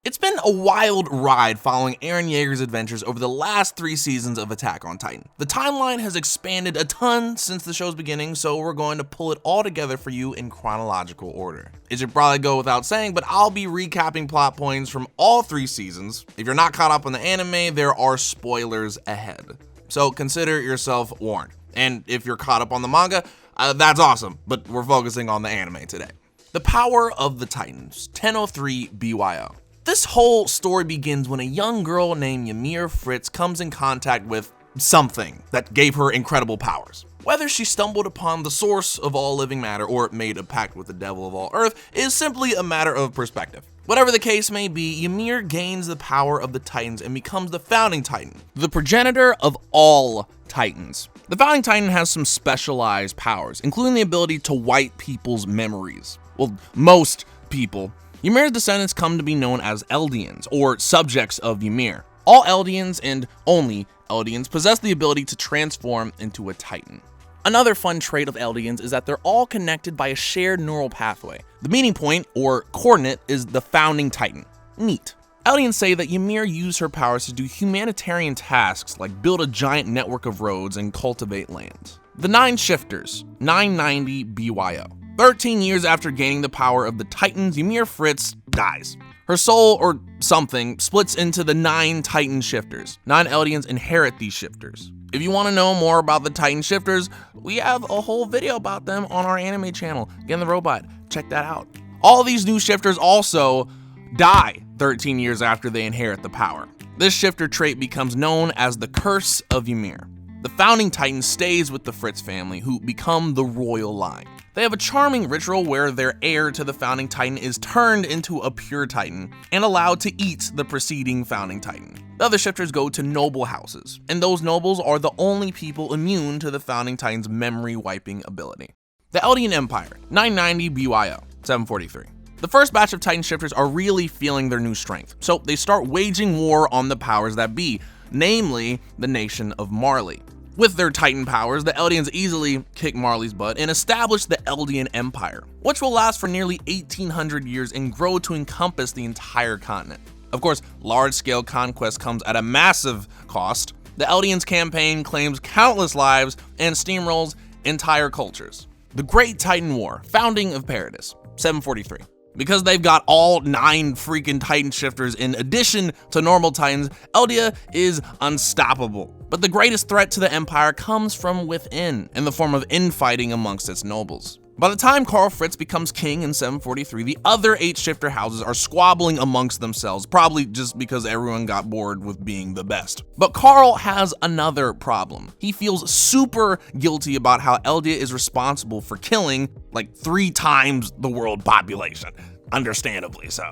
It's been a wild ride following Eren Yeager's adventures over the last 3 seasons of Attack on Titan. The timeline has expanded a ton since the show's beginning, so we're going to pull it all together for you in chronological order. It should probably go without saying, but I'll be recapping plot points from all 3 seasons. If you're not caught up on the anime, there are spoilers ahead, so consider yourself warned. And if you're caught up on the manga, that's awesome, but we're focusing on the anime today. The Power of the Titans, 1003 BYO. This whole story begins when a young girl named YMIR Fritz comes in contact with something that gave her incredible powers. Whether she stumbled upon the source of all living matter or made a pact with the devil of all earth is simply a matter of perspective. Whatever the case may be, YMIR gains the power of the Titans and becomes the founding Titan, the progenitor of all Titans. The founding Titan has some specialized powers, including the ability to wipe people's memories. Well, most people. YMIR's descendants come to be known as ELDIANs, or subjects of YMIR. All ELDIANs and only ELDIANs possess the ability to transform into a Titan. Another fun trait of ELDIANs is that they're all connected by a shared neural pathway. The meeting point, or coordinate, is the founding Titan. Neat. ELDIANs say that YMIR used her powers to do humanitarian tasks like build a giant network of roads and cultivate lands. The 9 Shifters, 990 BYO. 13 years after gaining the power of the Titans, YMIR Fritz dies. Her soul, or something, splits into the 9 Titan Shifters. 9 Eldians inherit these shifters. If you want to know more about the Titan Shifters, we have a whole video about them on our anime channel, Again the Robot. Check that out. All these new shifters also die 13 years after they inherit the power. This shifter trait becomes known as the Curse of YMIR. The founding Titan stays with the Fritz family, who become the royal line. They have a charming ritual where their heir to the founding Titan is turned into a pure Titan and allowed to eat the preceding founding Titan. The other shifters go to noble houses, and those nobles are the only people immune to the founding Titan's memory wiping ability. The Eldian Empire, 990 BYO, 743. The first batch of Titan shifters are really feeling their new strength, so they start waging war on the powers that be, namely the nation of Marley. With their Titan powers, the Eldians easily kick Marley's butt and establish the Eldian Empire, which will last for nearly 1800 years and grow to encompass the entire continent. Of course, large-scale conquest comes at a massive cost. The Eldians campaign claims countless lives and steamrolls entire cultures. The Great Titan War, founding of PARADIS, 743. Because they've got all 9 freaking Titan shifters in addition to normal Titans, Eldia is unstoppable. But the greatest threat to the Empire comes from within, in the form of infighting amongst its nobles. By the time Karl Fritz becomes king in 743, the other 8 shifter houses are squabbling amongst themselves, probably just because everyone got bored with being the best. But Karl has another problem. He feels super guilty about how Eldia is responsible for killing like 3 times the world population. Understandably so.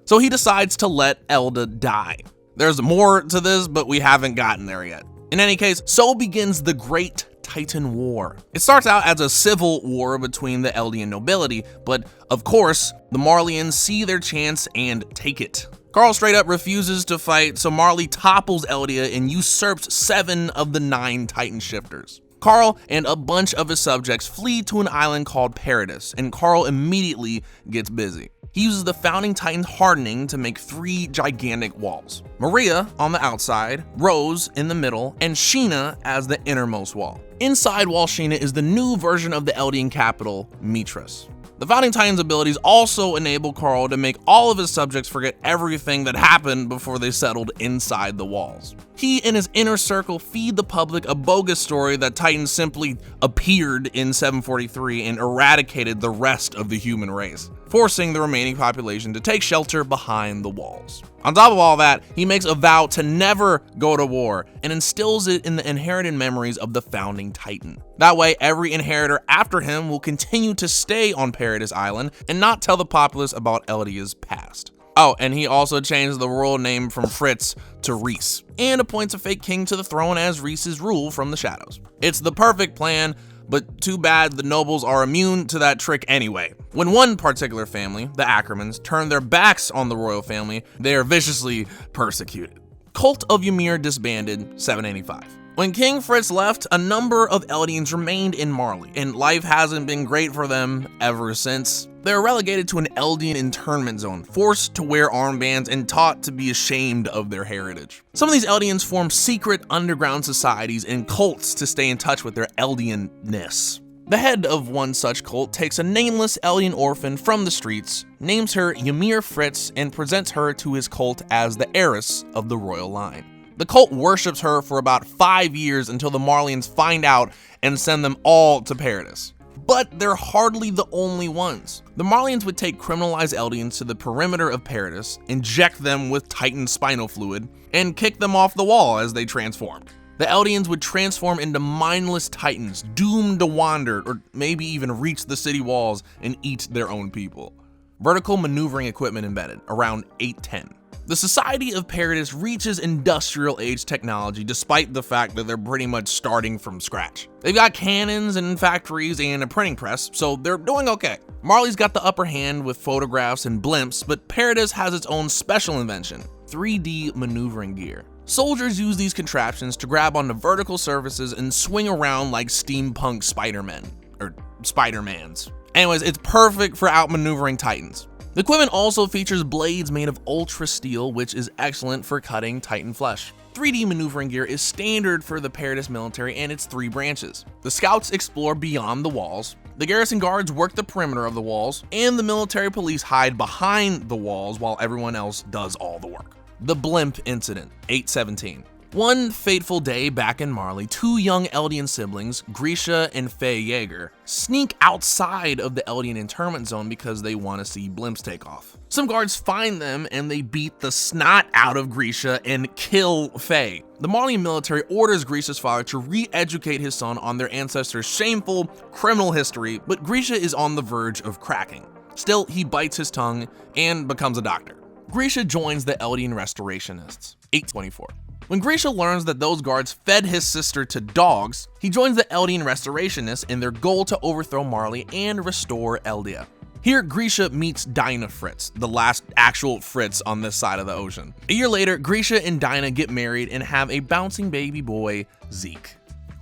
So he decides to let Elda die. There's more to this, but we haven't gotten there yet. In any case, so begins the Great Titan War. It starts out as a civil war between the Eldian nobility, but of course, the Marleyans see their chance and take it. Karl straight up refuses to fight, so Marley topples Eldia and usurps 7 of the 9 Titan shifters. Karl and a bunch of his subjects flee to an island called PARADIS, and Karl immediately gets busy. He uses the founding Titan's hardening to make 3 gigantic walls. Maria on the outside, Rose in the middle, and Sheena as the innermost wall. Inside Wall Sheena is the new version of the Eldian capital, Mitras. The founding Titan's abilities also enable Karl to make all of his subjects forget everything that happened before they settled inside the walls. He and his inner circle feed the public a bogus story that Titans simply appeared in 743 and eradicated the rest of the human race, forcing the remaining population to take shelter behind the walls. On top of all that, he makes a vow to never go to war and instills it in the inherited memories of the founding Titan. That way, every inheritor after him will continue to stay on Paradise Island and not tell the populace about Eldia's past. Oh, and he also changed the royal name from Fritz to REISS, and appoints a fake king to the throne as REISS's rule from the shadows. It's the perfect plan, but too bad the nobles are immune to that trick anyway. When one particular family, the ACKERMAN'S, turn their backs on the royal family, they are viciously persecuted. Cult of YMIR disbanded, 785. When King Fritz left, a number of Eldians remained in Marley, and life hasn't been great for them ever since. They're relegated to an Eldian internment zone, forced to wear armbands and taught to be ashamed of their heritage. Some of these Eldians form secret underground societies and cults to stay in touch with their Eldian-ness. The head of one such cult takes a nameless Eldian orphan from the streets, names her YMIR Fritz, and presents her to his cult as the heiress of the royal line. The cult worships her for about 5 years until the Marleyans find out and send them all to PARADIS. But they're hardly the only ones. The Marleyans would take criminalized Eldians to the perimeter of PARADIS, inject them with Titan spinal fluid, and kick them off the wall as they transformed. The Eldians would transform into mindless Titans, doomed to wander or maybe even reach the city walls and eat their own people. Vertical maneuvering equipment embedded, around 810. The Society of PARADIS reaches industrial age technology despite the fact that they're pretty much starting from scratch. They've got cannons and factories and a printing press, so they're doing okay. Marley's got the upper hand with photographs and blimps, but PARADIS has its own special invention, 3D maneuvering gear. Soldiers use these contraptions to grab onto vertical surfaces and swing around like steampunk Spider-Men, or Spider-Mans. Anyways, it's perfect for outmaneuvering Titans. The equipment also features blades made of ultra steel, which is excellent for cutting Titan flesh. 3D maneuvering gear is standard for the PARADIS military and its 3 branches. The scouts explore beyond the walls, the garrison guards work the perimeter of the walls, and the military police hide behind the walls while everyone else does all the work. The Blimp Incident, 817. One fateful day back in Marley, 2 young Eldian siblings, GRISHA and YEAGER, sneak outside of the Eldian internment zone because they want to see blimps take off. Some guards find them and they beat the snot out of GRISHA and kill Faye. The Marley military orders GRISHA's father to re-educate his son on their ancestors' shameful criminal history, but GRISHA is on the verge of cracking. Still, he bites his tongue and becomes a doctor. GRISHA joins the Eldian Restorationists, 824. When GRISHA learns that those guards fed his sister to dogs, he joins the Eldian Restorationists in their goal to overthrow Marley and restore Eldia. Here, GRISHA meets Dinah Fritz, the last actual Fritz on this side of the ocean. A year later, GRISHA and Dinah get married and have a bouncing baby boy, Zeke.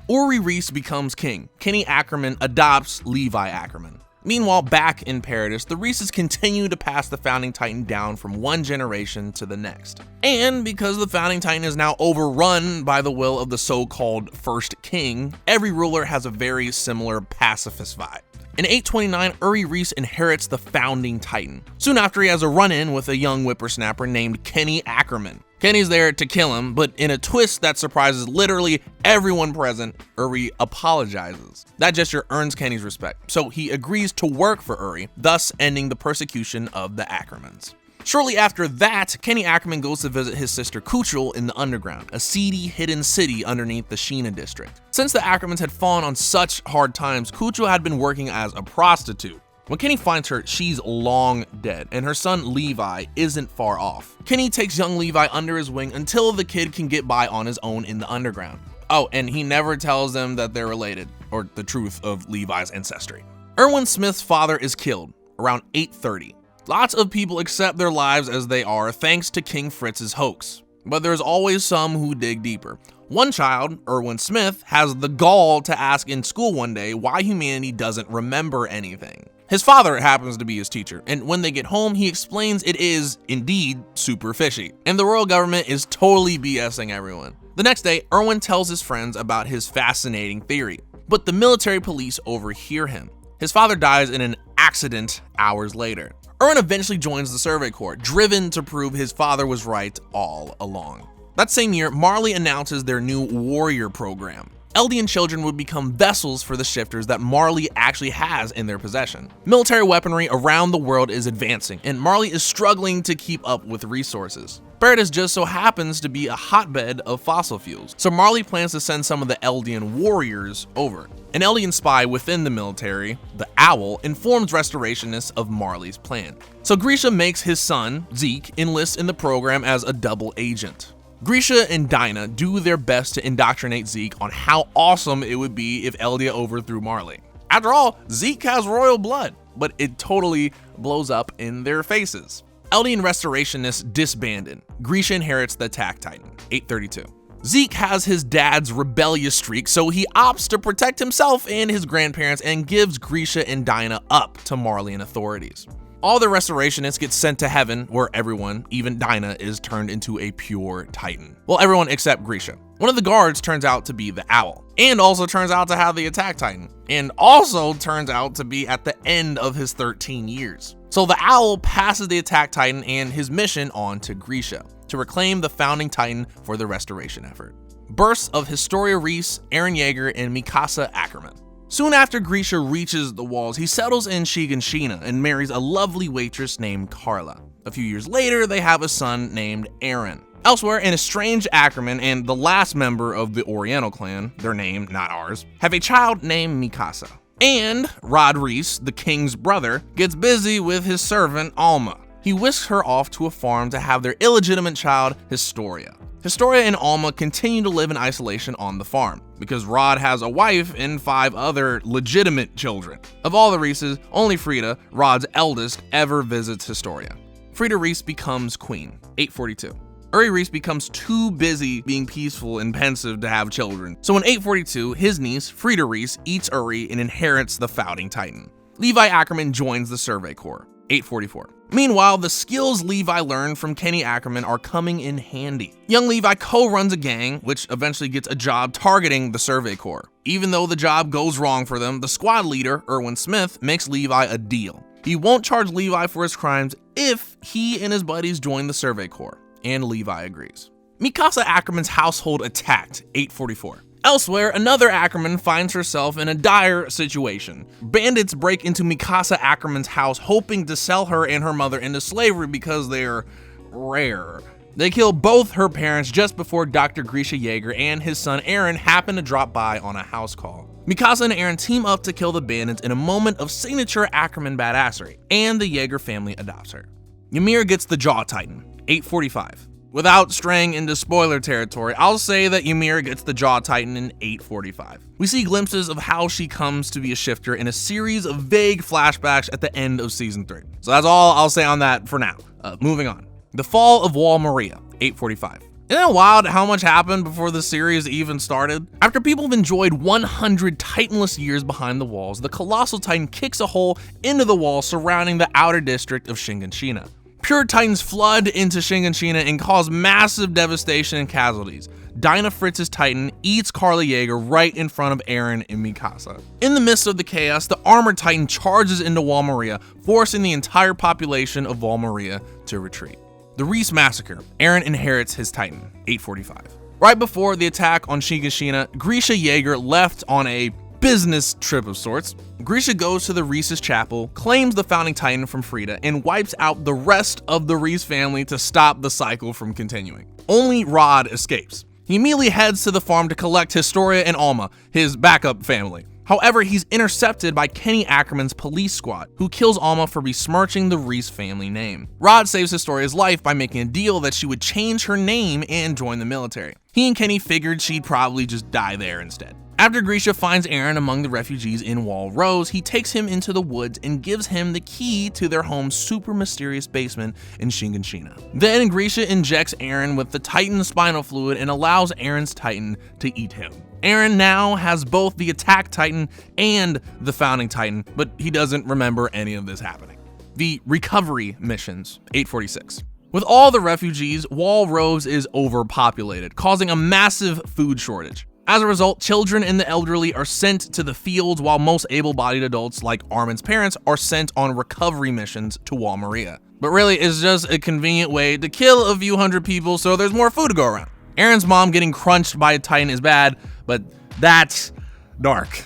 REISS becomes king. Kenny Ackerman adopts Levi Ackerman. Meanwhile, back in PARADIS, the REISSes continue to pass the Founding Titan down from one generation to the next. And because the Founding Titan is now overrun by the will of the so-called First King, every ruler has a very similar pacifist vibe. In 829, REISS inherits the Founding Titan. Soon after, he has a run-in with a young whippersnapper named Kenny Ackerman. Kenny's there to kill him, but in a twist that surprises literally everyone present, Uri apologizes. That gesture earns Kenny's respect, so he agrees to work for Uri, thus ending the persecution of the ACKERMAN'S. Shortly after that, Kenny Ackerman goes to visit his sister Kuchel in the underground, a seedy, hidden city underneath the Sheena district. Since the Ackermans had fallen on such hard times, Kuchel had been working as a prostitute. When Kenny finds her, she's long dead, and her son Levi isn't far off. Kenny takes young Levi under his wing until the kid can get by on his own in the underground. Oh, and he never tells them that they're related, or the truth of Levi's ancestry. Erwin Smith's father is killed, around 830. Lots of people accept their lives as they are thanks to King Fritz's hoax, but there's always some who dig deeper. One child, Erwin Smith, has the gall to ask in school one day why humanity doesn't remember anything. His father happens to be his teacher, and when they get home, he explains it is, indeed, super fishy, and the royal government is totally BSing everyone. The next day, Erwin tells his friends about his fascinating theory, but the military police overhear him. His father dies in an accident hours later. Erwin eventually joins the Survey Corps, driven to prove his father was right all along. That same year, Marley announces their new warrior program. Eldian children would become vessels for the shifters that Marley actually has in their possession. Military weaponry around the world is advancing, and Marley is struggling to keep up with resources. PARADIS just so happens to be a hotbed of fossil fuels, so Marley plans to send some of the Eldian warriors over. An Eldian spy within the military, the Owl, informs restorationists of Marley's plan. So GRISHA makes his son, Zeke, enlist in the program as a double agent. GRISHA and Dinah do their best to indoctrinate Zeke on how awesome it would be if Eldia overthrew Marley. After all, Zeke has royal blood, but it totally blows up in their faces. Eldian restorationists disbanded. GRISHA inherits the Attack Titan, 832. Zeke has his dad's rebellious streak, so he opts to protect himself and his grandparents and gives Grisha and Dinah up to Marleyan authorities. All the restorationists get sent to heaven, where everyone, even Dinah, is turned into a pure Titan. Well, everyone except Grisha. One of the guards turns out to be the Owl, and also turns out to have the Attack Titan, and also turns out to be at the end of his 13 years. So the Owl passes the Attack Titan and his mission on to Grisha to reclaim the Founding Titan for the restoration effort. Births of Historia REISS, Eren YEAGER, and Mikasa Ackerman. Soon after Grisha reaches the walls, he settles in Shiganshina and marries a lovely waitress named Carla. A few years later, they have a son named Eren. Elsewhere, an estranged Ackerman and the last member of the Oriental clan, their name, not ours, have a child named Mikasa. And REISS, the king's brother, gets busy with his servant Alma. He whisks her off to a farm to have their illegitimate child, Historia. Historia and Alma continue to live in isolation on the farm, because Rod has a wife and 5 other legitimate children. Of all the Reisses, only Frida, Rod's eldest, ever visits Historia. Frida REISS becomes queen, 842. REISS becomes too busy being peaceful and pensive to have children, so in 842, his niece, Frida REISS, eats and inherits the Founding Titan. Levi Ackerman joins the Survey Corps, 844. Meanwhile, the skills Levi learned from Kenny Ackerman are coming in handy. Young Levi co-runs a gang, which eventually gets a job targeting the Survey Corps. Even though the job goes wrong for them, the squad leader, Erwin Smith, makes Levi a deal. He won't charge Levi for his crimes if he and his buddies join the Survey Corps, and Levi agrees. Mikasa Ackerman's household attacked, 844. Elsewhere, another Ackerman finds herself in a dire situation. Bandits break into Mikasa Ackerman's house, hoping to sell her and her mother into slavery because they're rare. They kill both her parents just before Dr. Grisha YEAGER and his son Eren happen to drop by on a house call. Mikasa and Eren team up to kill the bandits in a moment of signature Ackerman badassery, and the YEAGER family adopts her. YMIR gets the Jaw Titan, 845. Without straying into spoiler territory, I'll say that YMIR gets the Jaw Titan in 845. We see glimpses of how she comes to be a shifter in a series of vague flashbacks at the end of season 3. So that's all I'll say on that for now. Moving on. The Fall of YMIR, 845. Isn't it wild how much happened before the series even started? After people have enjoyed 100 Titanless years behind the walls, the Colossal Titan kicks a hole into the wall surrounding the outer district of Shiganshina. Pure Titans flood into Shiganshina and cause massive devastation and casualties. Dinah Fritz's Titan eats Carla YEAGER right in front of Eren and Mikasa. In the midst of the chaos, the Armored Titan charges into YMIR, forcing the entire population of YMIR to retreat. The REISS Massacre. Eren inherits his Titan, 845. Right before the attack on Shiganshina, Grisha YEAGER left on a business trip of sorts. Grisha goes to the REISS chapel, claims the Founding Titan from Frida, and wipes out the rest of the REISS family to stop the cycle from continuing. Only Rod escapes. He immediately heads to the farm to collect Historia and Alma, his backup family. However, he's intercepted by Kenny Ackerman's police squad, who kills Alma for besmirching the REISS family name. Rod saves Historia's life by making a deal that she would change her name and join the military. He and Kenny figured she'd probably just die there instead. After Grisha finds Eren among the refugees in Wall Rose, he takes him into the woods and gives him the key to their home's super mysterious basement in Shiganshina. Then Grisha injects Eren with the Titan spinal fluid and allows Eren's Titan to eat him. Eren now has both the Attack Titan and the Founding Titan, but he doesn't remember any of this happening. The Recovery Missions, 846. With all the refugees, Wall Rose is overpopulated, causing a massive food shortage. As a result, children and the elderly are sent to the fields while most able-bodied adults, like Armin's parents, are sent on recovery missions to YMIR. But really, it's just a convenient way to kill a few hundred people so there's more food to go around. Eren's mom getting crunched by a Titan is bad, but that's dark.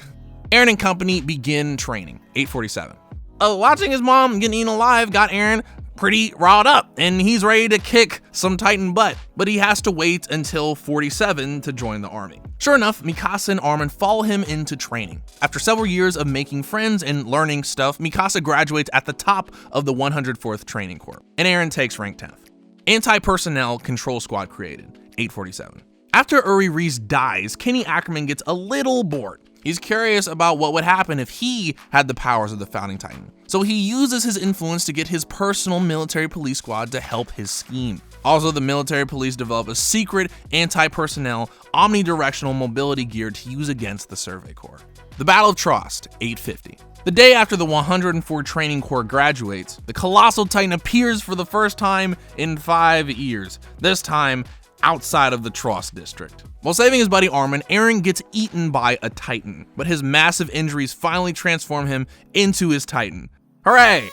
Eren and company begin training, 847. Watching his mom getting eaten alive got Eren pretty riled up, and he's ready to kick some Titan butt, but he has to wait until 47 to join the army. Sure enough, Mikasa and Armin follow him into training. After several years of making friends and learning stuff, Mikasa graduates at the top of the 104th Training Corps, and Eren takes rank 10th. Anti-personnel control squad created, 847. After REISS dies, Kenny Ackerman gets a little bored. He's curious about what would happen if he had the powers of the Founding Titan. So he uses his influence to get his personal military police squad to help his scheme. Also, the military police develop a secret anti-personnel omnidirectional mobility gear to use against the Survey Corps. The Battle of Trost, 850. The day after the 104 Training Corps graduates, the Colossal Titan appears for the first time in 5 years, this time outside of the Trost district. While saving his buddy Armin, Eren gets eaten by a Titan, but his massive injuries finally transform him into his Titan. Hooray!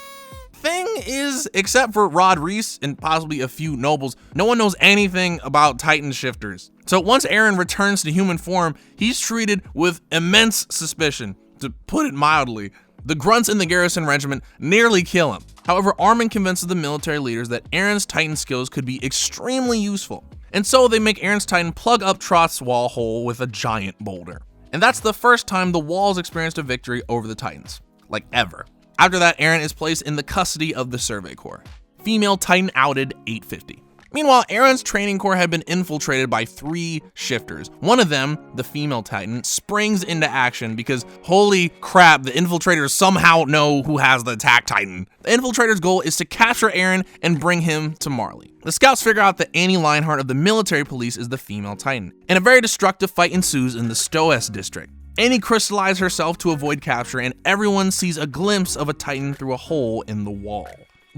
Thing is, except for REISS and possibly a few nobles, no one knows anything about Titan shifters. So once Eren returns to human form, he's treated with immense suspicion, to put it mildly. The grunts in the garrison regiment nearly kill him. However, Armin convinces the military leaders that Eren's Titan skills could be extremely useful. And so they make Eren's Titan plug up Trost's wall hole with a giant boulder. And that's the first time the walls experienced a victory over the Titans. Like ever. After that, Eren is placed in the custody of the Survey Corps. Female Titan outed, 850. Meanwhile, Eren's training corps had been infiltrated by 3 shifters. One of them, the female Titan, springs into action because holy crap, the infiltrators somehow know who has the attack Titan. The infiltrator's goal is to capture Eren and bring him to Marley. The scouts figure out that Annie Lionheart of the military police is the female Titan, and a very destructive fight ensues in the Stoes district. Annie crystallizes herself to avoid capture, and everyone sees a glimpse of a Titan through a hole in the wall.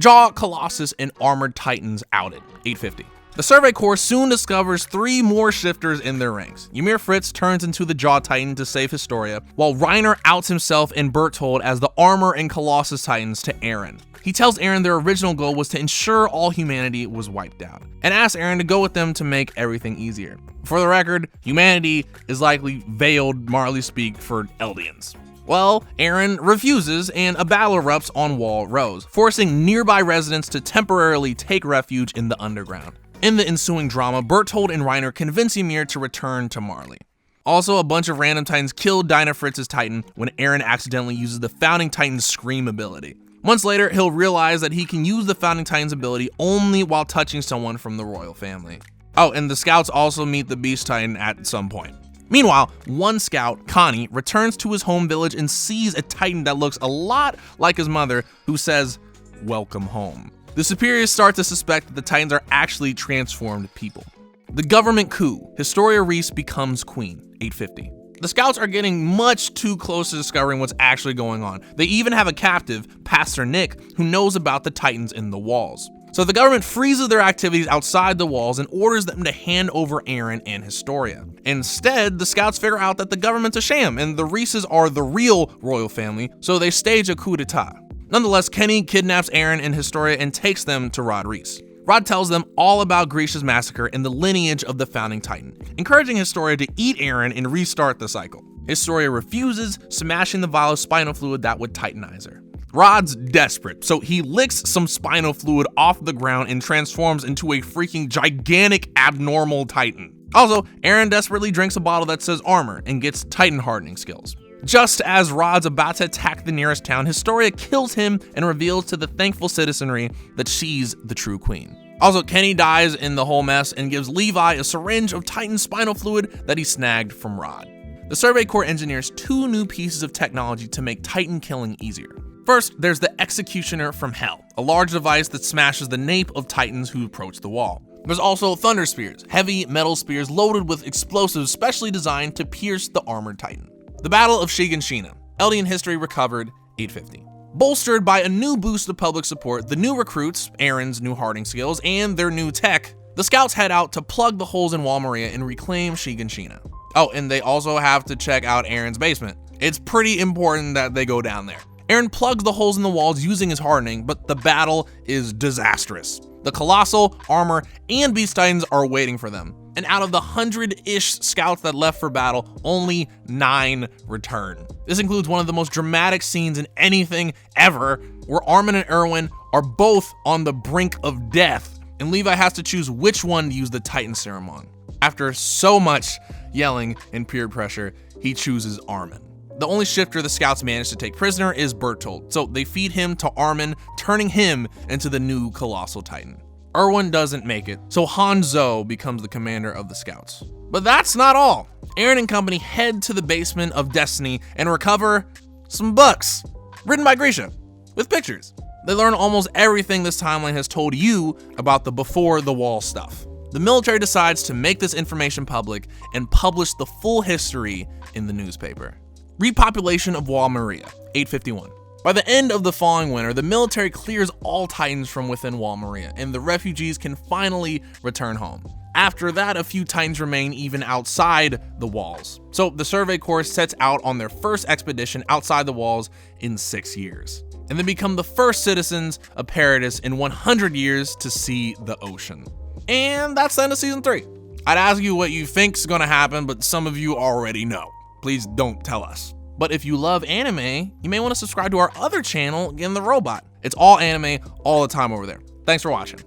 Jaw, Colossus, and Armored Titans outed, 850. The Survey Corps soon discovers 3 more shifters in their ranks. Ymir Fritz turns into the Jaw Titan to save Historia, while Reiner outs himself and Berthold as the Armor and Colossus Titans to Eren. He tells Eren their original goal was to ensure all humanity was wiped out, and asks Eren to go with them to make everything easier. For the record, humanity is likely veiled Marley speak for Eldians. Well, Eren refuses, and a battle erupts on Wall Rose, forcing nearby residents to temporarily take refuge in the underground. In the ensuing drama, Berthold and Reiner convince Ymir to return to Marley. Also, a bunch of random Titans kill Dinah Fritz's Titan when Eren accidentally uses the Founding Titan's Scream ability. Months later, he'll realize that he can use the Founding Titan's ability only while touching someone from the royal family. Oh, and the scouts also meet the Beast Titan at some point. Meanwhile, one scout, Connie, returns to his home village and sees a Titan that looks a lot like his mother, who says, "Welcome home." The superiors start to suspect that the Titans are actually transformed people. The government coup. Historia REISS becomes queen, 850. The scouts are getting much too close to discovering what's actually going on. They even have a captive, Pastor Nick, who knows about the Titans in the walls. So the government freezes their activities outside the walls and orders them to hand over Eren and Historia. Instead, the scouts figure out that the government's a sham and the REISSes are the real royal family, so they stage a coup d'etat. Nonetheless, Kenny kidnaps Eren and Historia and takes them to Rod Reiss. Rod tells them all about Grisha's massacre and the lineage of the Founding Titan, encouraging Historia to eat Eren and restart the cycle. Historia refuses, smashing the vial of spinal fluid that would titanize her. Rod's desperate, so he licks some spinal fluid off the ground and transforms into a freaking gigantic abnormal Titan. Also, Eren desperately drinks a bottle that says armor and gets Titan hardening skills. Just as Rod's about to attack the nearest town, Historia kills him and reveals to the thankful citizenry that she's the true queen. Also, Kenny dies in the whole mess and gives Levi a syringe of Titan spinal fluid that he snagged from Rod. The Survey Corps engineers 2 new pieces of technology to make Titan killing easier. First, there's the Executioner from Hell, a large device that smashes the nape of Titans who approach the wall. There's also Thunder Spears, heavy metal spears loaded with explosives specially designed to pierce the armored Titan. The Battle of Shiganshina, Eldian history recovered, 850. Bolstered by a new boost of public support, the new recruits, Eren's new harding skills, and their new tech, the scouts head out to plug the holes in Wall Maria and reclaim Shiganshina. Oh, and they also have to check out Eren's basement. It's pretty important that they go down there. Eren plugs the holes in the walls using his hardening, but the battle is disastrous. The Colossal, Armor, and Beast Titans are waiting for them. And out of the 100-ish scouts that left for battle, only 9 return. This includes one of the most dramatic scenes in anything ever, where Armin and ERWIN are both on the brink of death, and Levi has to choose which one to use the Titan Serum on. After so much yelling and peer pressure, he chooses Armin. The only shifter the scouts manage to take prisoner is Berthold, so they feed him to Armin, turning him into the new Colossal Titan. ERWIN doesn't make it, so Hanzo becomes the commander of the scouts. But that's not all. Eren and company head to the basement of Destiny and recover some books, written by Grisha, with pictures. They learn almost everything this timeline has told you about the before the wall stuff. The military decides to make this information public and publish the full history in the newspaper. Repopulation of YMIR, 851. By the end of the following winter, the military clears all Titans from within YMIR, and the refugees can finally return home. After that, a few Titans remain even outside the walls. So the Survey Corps sets out on their first expedition outside the walls in 6 years, and they become the first citizens of PARADIS in 100 years to see the ocean. And that's the end of season 3. I'd ask you what you think's gonna happen, but some of you already know. Please don't tell us. But if you love anime, you may want to subscribe to our other channel, Getting the Robot. It's all anime all the time over there. Thanks for watching.